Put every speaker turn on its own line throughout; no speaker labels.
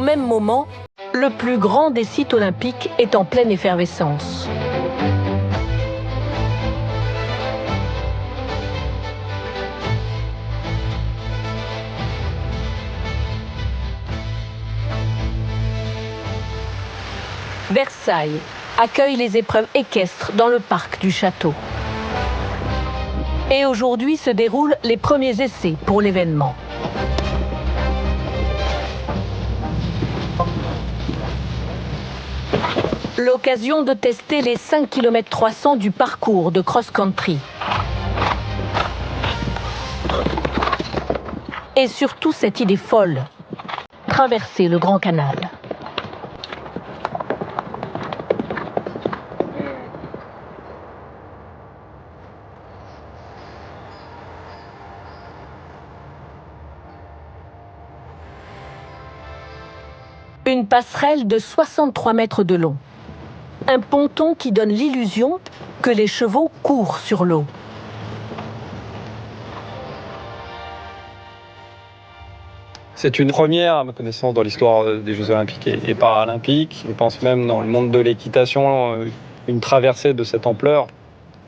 même moment, le plus grand des sites olympiques est en pleine effervescence. Versailles accueille les épreuves équestres dans le parc du château. Et aujourd'hui se déroulent les premiers essais pour l'événement. L'occasion de tester les 5 km 300 du parcours de cross-country. Et surtout cette idée folle, traverser le Grand Canal. Une passerelle de 63 mètres de long. Un ponton qui donne l'illusion que les chevaux courent sur l'eau.
C'est une première, à ma connaissance, dans l'histoire des Jeux Olympiques et Paralympiques. Je pense même dans le monde de l'équitation, une traversée de cette ampleur.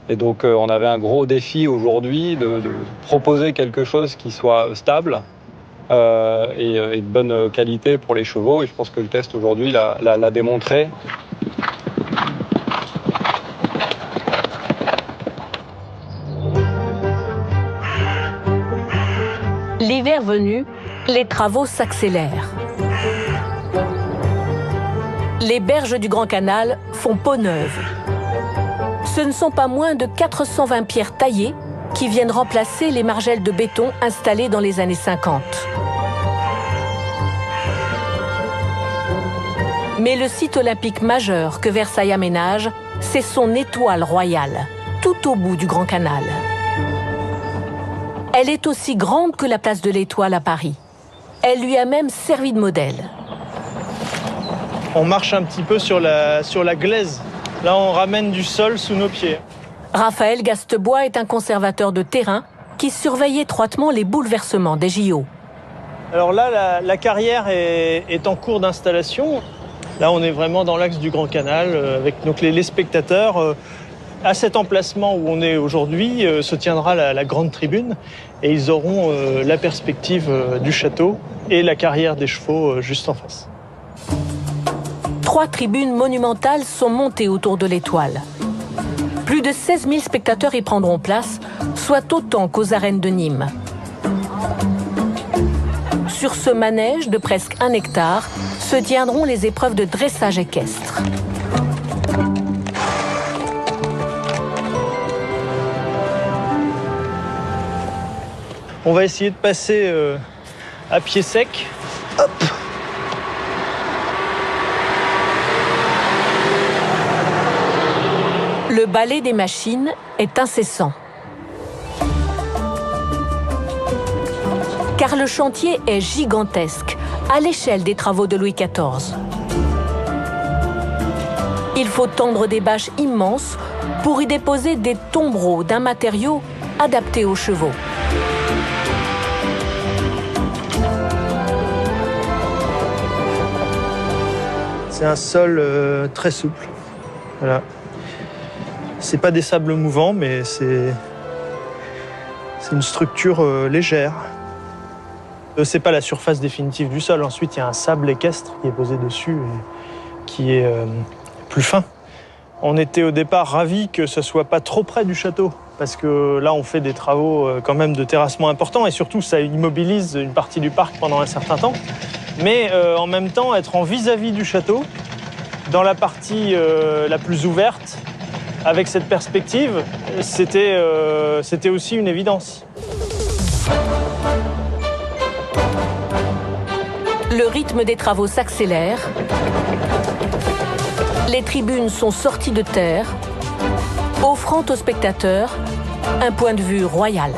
Et donc on avait un gros défi aujourd'hui de proposer quelque chose qui soit stable et de bonne qualité pour les chevaux. Et je pense que le test aujourd'hui l'a démontré.
L'hiver venu, les travaux s'accélèrent. Les berges du Grand Canal font peau neuve. Ce ne sont pas moins de 420 pierres taillées qui viennent remplacer les margelles de béton installées dans les années 50. Mais le site olympique majeur que Versailles aménage, c'est son étoile royale, tout au bout du Grand Canal. Elle est aussi grande que la place de l'Étoile à Paris. Elle lui a même servi de modèle.
On marche un petit peu sur la glaise. Là, on ramène du sol sous nos pieds.
Raphaël Gastebois est un conservateur de terrain qui surveille étroitement les bouleversements des JO.
Alors là, la carrière est en cours d'installation. Là, on est vraiment dans l'axe du Grand Canal avec donc les spectateurs. À cet emplacement où on est aujourd'hui se tiendra la grande tribune et ils auront la perspective du château et la carrière des chevaux juste en face.
3 tribunes monumentales sont montées autour de l'Étoile. Plus de 16 000 spectateurs y prendront place, soit autant qu'aux arènes de Nîmes. Sur ce manège de presque 1 hectare se tiendront les épreuves de dressage équestre.
On va essayer de passer à pied sec. Hop.
Le balai des machines est incessant. Car le chantier est gigantesque, à l'échelle des travaux de Louis XIV. Il faut tendre des bâches immenses pour y déposer des tombereaux d'un matériau adapté aux chevaux.
C'est un sol très souple. Voilà. C'est pas des sables mouvants, mais c'est une structure légère. C'est pas la surface définitive du sol. Ensuite, il y a un sable équestre qui est posé dessus et qui est plus fin. On était au départ ravis que ce soit pas trop près du château, parce que là, on fait des travaux quand même de terrassement importants et surtout, ça immobilise une partie du parc pendant un certain temps. Mais en même temps, être en vis-à-vis du château, dans la partie la plus ouverte, avec cette perspective, c'était aussi une évidence.
Le rythme des travaux s'accélère. Les tribunes sont sorties de terre, offrant aux spectateurs un point de vue royal.